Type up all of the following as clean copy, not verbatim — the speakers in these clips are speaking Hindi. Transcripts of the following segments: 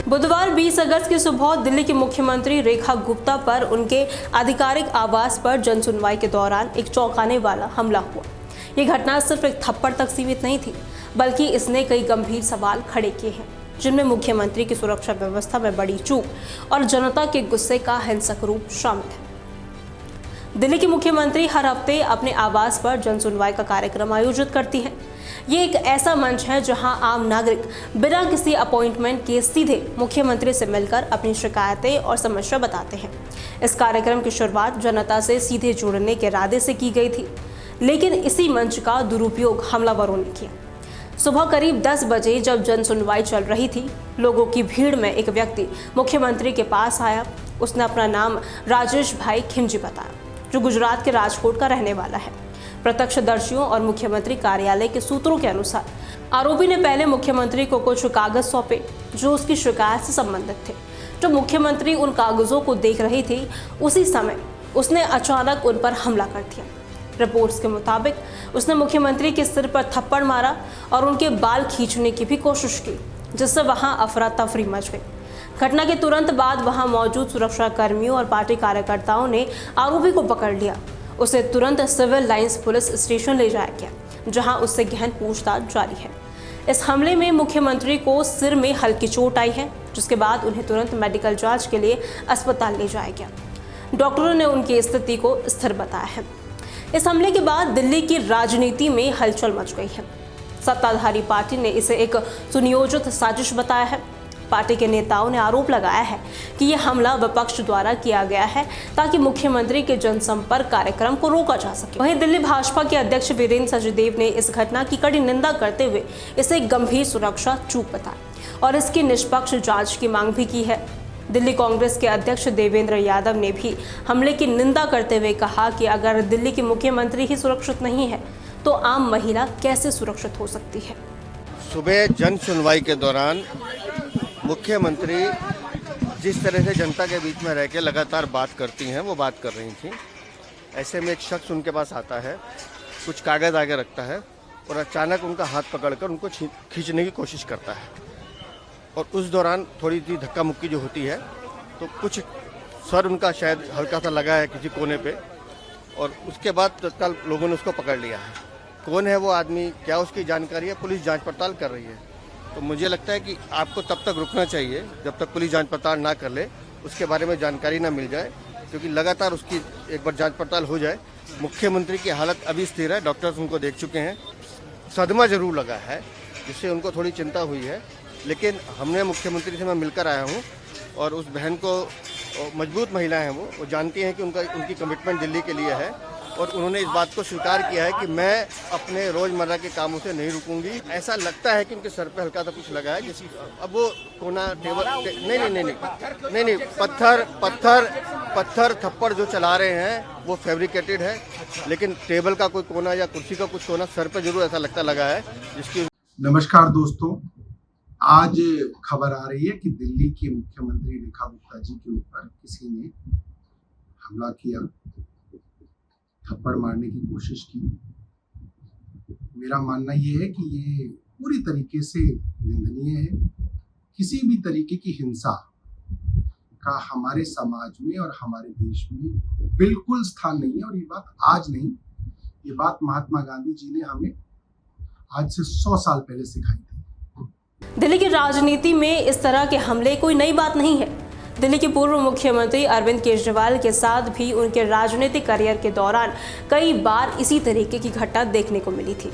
बुधवार 20 अगस्त की सुबह दिल्ली की मुख्यमंत्री रेखा गुप्ता पर उनके आधिकारिक आवास पर जनसुनवाई के दौरान एक चौंकाने वाला हमला हुआ। ये घटना सिर्फ एक थप्पड़ तक सीमित नहीं थी, बल्कि इसने कई गंभीर सवाल खड़े किए हैं, जिनमें मुख्यमंत्री की सुरक्षा व्यवस्था में बड़ी चूक और जनता के गुस्से का हिंसक रूप शामिल है। दिल्ली की मुख्यमंत्री हर हफ्ते अपने आवास पर जनसुनवाई का कार्यक्रम आयोजित करती है। ये एक ऐसा मंच है जहां आम नागरिक बिना किसी अपॉइंटमेंट के सीधे मुख्यमंत्री से मिलकर अपनी शिकायतें और समस्या बताते हैं। इस कार्यक्रम की शुरुआत जनता से सीधे जुड़ने के इरादे से की गई थी, लेकिन इसी मंच का दुरुपयोग हमलावरों ने किया। सुबह करीब 10 बजे जब जनसुनवाई चल रही थी, लोगों की भीड़ में एक व्यक्ति मुख्यमंत्री के पास आया। उसने अपना नाम राजेश भाई खिमजी बताया, जो गुजरात के राजकोट का रहने वाला है। प्रत्यक्षदर्शियों और मुख्यमंत्री कार्यालय के सूत्रों के अनुसार आरोपी ने पहले मुख्यमंत्री को कुछ कागज सौंपे जो उसकी शिकायत से संबंधित थे। जब मुख्यमंत्री उन कागजों को देख रही थी, उसी समय उसने अचानक उन पर हमला कर दिया। रिपोर्ट्स के मुताबिक उसने मुख्यमंत्री के सिर पर थप्पड़ मारा और उनके बाल खींचने की भी कोशिश की, जिससे वहां अफरा तफरी मच गई। घटना के तुरंत बाद वहां मौजूद सुरक्षा कर्मियों और पार्टी कार्यकर्ताओं ने आरोपी को पकड़ लिया। उसे तुरंत सिविल लाइंस पुलिस स्टेशन ले जाया गया, जहां उससे गहन पूछताछ जारी है। इस हमले में मुख्यमंत्री को सिर में हल्की चोट आई है, जिसके बाद उन्हें तुरंत मेडिकल जांच के लिए अस्पताल ले जाया गया। डॉक्टरों ने उनकी स्थिति को स्थिर बताया है। इस हमले के बाद दिल्ली की राजनीति में हलचल मच गई है। सत्ताधारी पार्टी ने इसे एक सुनियोजित साजिश बताया है। पार्टी के नेताओं ने आरोप लगाया है कि यह हमला विपक्ष द्वारा किया गया है ताकि मुख्यमंत्री के जनसंपर्क कार्यक्रम को रोका जा सके। वहीं दिल्ली भाजपा के अध्यक्ष वीरेंद्र सचदेव ने इस घटना की कड़ी निंदा करते हुए इसे एक गंभीर सुरक्षा चूक बताया और इसकी निष्पक्ष जांच की मांग भी की है। दिल्ली कांग्रेस के अध्यक्ष देवेंद्र यादव ने भी हमले की निंदा करते हुए कहा कि अगर दिल्ली के मुख्यमंत्री ही सुरक्षित नहीं है तो आम महिला कैसे सुरक्षित हो सकती है। सुबह जन सुनवाई के दौरान मुख्यमंत्री जिस तरह से जनता के बीच में रह के लगातार बात करती हैं, वो बात कर रही थी। ऐसे में एक शख्स उनके पास आता है, कुछ कागज आगे रखता है और अचानक उनका हाथ पकड़कर उनको खींचने की कोशिश करता है। और उस दौरान थोड़ी सी धक्का मुक्की जो होती है, तो कुछ सर उनका शायद हल्का सा लगा है किसी कोने पे, और उसके बाद तत्काल लोगों ने उसको पकड़ लिया है। कौन है वो आदमी, क्या उसकी जानकारी है, पुलिस जाँच पड़ताल कर रही है। तो मुझे लगता है कि आपको तब तक रुकना चाहिए जब तक पुलिस जांच पड़ताल ना कर ले, उसके बारे में जानकारी ना मिल जाए, क्योंकि लगातार उसकी एक बार जांच पड़ताल हो जाए। मुख्यमंत्री की हालत अभी स्थिर है, डॉक्टर्स उनको देख चुके हैं। सदमा जरूर लगा है, जिससे उनको थोड़ी चिंता हुई है, लेकिन हमने मुख्यमंत्री से मैं मिलकर आया हूँ और उस बहन को, मजबूत महिला हैं वो जानती हैं कि उनकी कमिटमेंट दिल्ली के लिए है और उन्होंने इस बात को स्वीकार किया है कि मैं अपने रोजमर्रा के कामों से नहीं रुकूंगी। ऐसा लगता है कि उनके सर पे हल्का सा कुछ लगा है, जैसे अब वो कोना टेबल नहीं, पत्थर थप्पड़ जो चला रहे हैं वो फैब्रिकेटेड है, लेकिन टेबल का कोई कोना या कुर्सी का कुछ कोना सर पे जरूर ऐसा लगता लगा है जिसकी। नमस्कार दोस्तों, आज खबर आ रही है कि दिल्ली की मुख्यमंत्री रेखा गुप्ता जी के ऊपर किसी ने हमला किया, थप्पड़ मारने की कोशिश की। मेरा मानना ये है कि ये पूरी तरीके से निंदनीय है। किसी भी तरीके की हिंसा का हमारे समाज में और हमारे देश में बिल्कुल स्थान नहीं है। और ये बात आज नहीं, ये बात महात्मा गांधी जी ने हमें आज से 100 साल पहले सिखाई थी। दिल्ली की राजनीति में इस तरह के हमले कोई नई बात नहीं है। दिल्ली के पूर्व मुख्यमंत्री अरविंद केजरीवाल के साथ भी उनके राजनीतिक करियर के दौरान कई बार इसी तरीके की घटना देखने को मिली थी,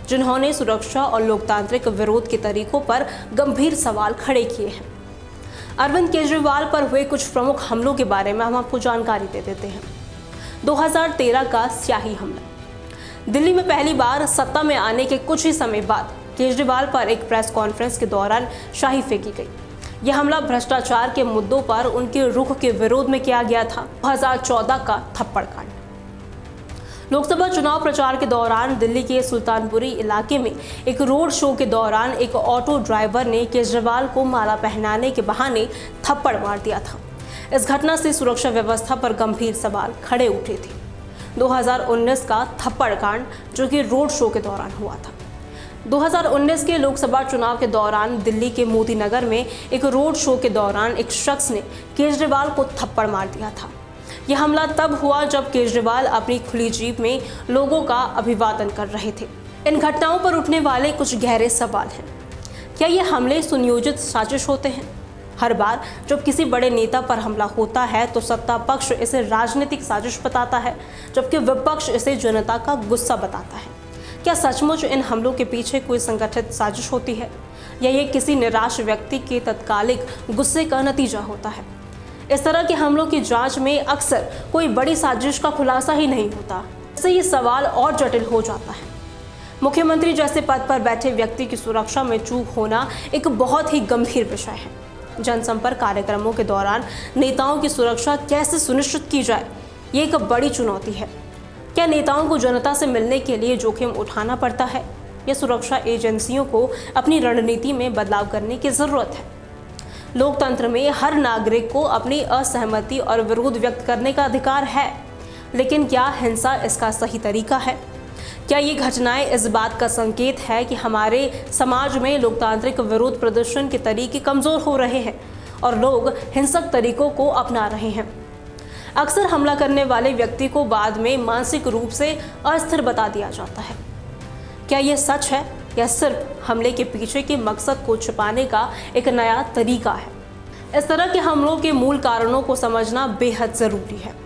जिन्होंने सुरक्षा और लोकतांत्रिक विरोध के तरीकों पर गंभीर सवाल खड़े किए हैं। अरविंद केजरीवाल पर हुए कुछ प्रमुख हमलों के बारे में हम आपको जानकारी दे देते हैं। 2013 का स्याही हमला। दिल्ली में पहली बार सत्ता में आने के कुछ ही समय बाद केजरीवाल पर एक प्रेस कॉन्फ्रेंस के दौरान शाही फेंकी गई। यह हमला भ्रष्टाचार के मुद्दों पर उनके रुख के विरोध में किया गया था। 2014 का थप्पड़ कांड। लोकसभा चुनाव प्रचार के दौरान दिल्ली के सुल्तानपुरी इलाके में एक रोड शो के दौरान एक ऑटो ड्राइवर ने केजरीवाल को माला पहनाने के बहाने थप्पड़ मार दिया था। इस घटना से सुरक्षा व्यवस्था पर गंभीर सवाल खड़े उठे थे। 2019 का थप्पड़ कांड, जो कि रोड शो के दौरान हुआ था। 2019 के लोकसभा चुनाव के दौरान दिल्ली के मोती नगर में एक रोड शो के दौरान एक शख्स ने केजरीवाल को थप्पड़ मार दिया था। यह हमला तब हुआ जब केजरीवाल अपनी खुली जीप में लोगों का अभिवादन कर रहे थे। इन घटनाओं पर उठने वाले कुछ गहरे सवाल हैं। क्या ये हमले सुनियोजित साजिश होते हैं? हर बार जब किसी बड़े नेता पर हमला होता है तो सत्ता पक्ष इसे राजनीतिक साजिश बताता है, जबकि विपक्ष इसे जनता का गुस्सा बताता है। क्या सचमुच इन हमलों के पीछे कोई संगठित साजिश होती है, या ये किसी निराश व्यक्ति के तत्कालिक गुस्से का नतीजा होता है? इस तरह के हमलों की जांच में अक्सर कोई बड़ी साजिश का खुलासा ही नहीं होता। इससे ये सवाल और जटिल हो जाता है। मुख्यमंत्री जैसे पद पर बैठे व्यक्ति की सुरक्षा में चूक होना एक बहुत ही गंभीर विषय है। जनसंपर्क कार्यक्रमों के दौरान नेताओं की सुरक्षा कैसे सुनिश्चित की जाए, ये एक बड़ी चुनौती है। क्या नेताओं को जनता से मिलने के लिए जोखिम उठाना पड़ता है, या सुरक्षा एजेंसियों को अपनी रणनीति में बदलाव करने की जरूरत है? लोकतंत्र में हर नागरिक को अपनी असहमति और विरोध व्यक्त करने का अधिकार है, लेकिन क्या हिंसा इसका सही तरीका है? क्या ये घटनाएं इस बात का संकेत है कि हमारे समाज में लोकतांत्रिक विरोध प्रदर्शन के तरीके कमजोर हो रहे हैं और लोग हिंसक तरीकों को अपना रहे हैं? अक्सर हमला करने वाले व्यक्ति को बाद में मानसिक रूप से अस्थिर बता दिया जाता है। क्या यह सच है, या सिर्फ हमले के पीछे के मकसद को छिपाने का एक नया तरीका है? इस तरह के हमलों के मूल कारणों को समझना बेहद जरूरी है।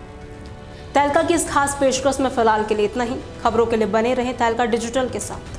तहलका की इस खास पेशकश में फिलहाल के लिए इतना ही। खबरों के लिए बने रहें तहलका डिजिटल के साथ।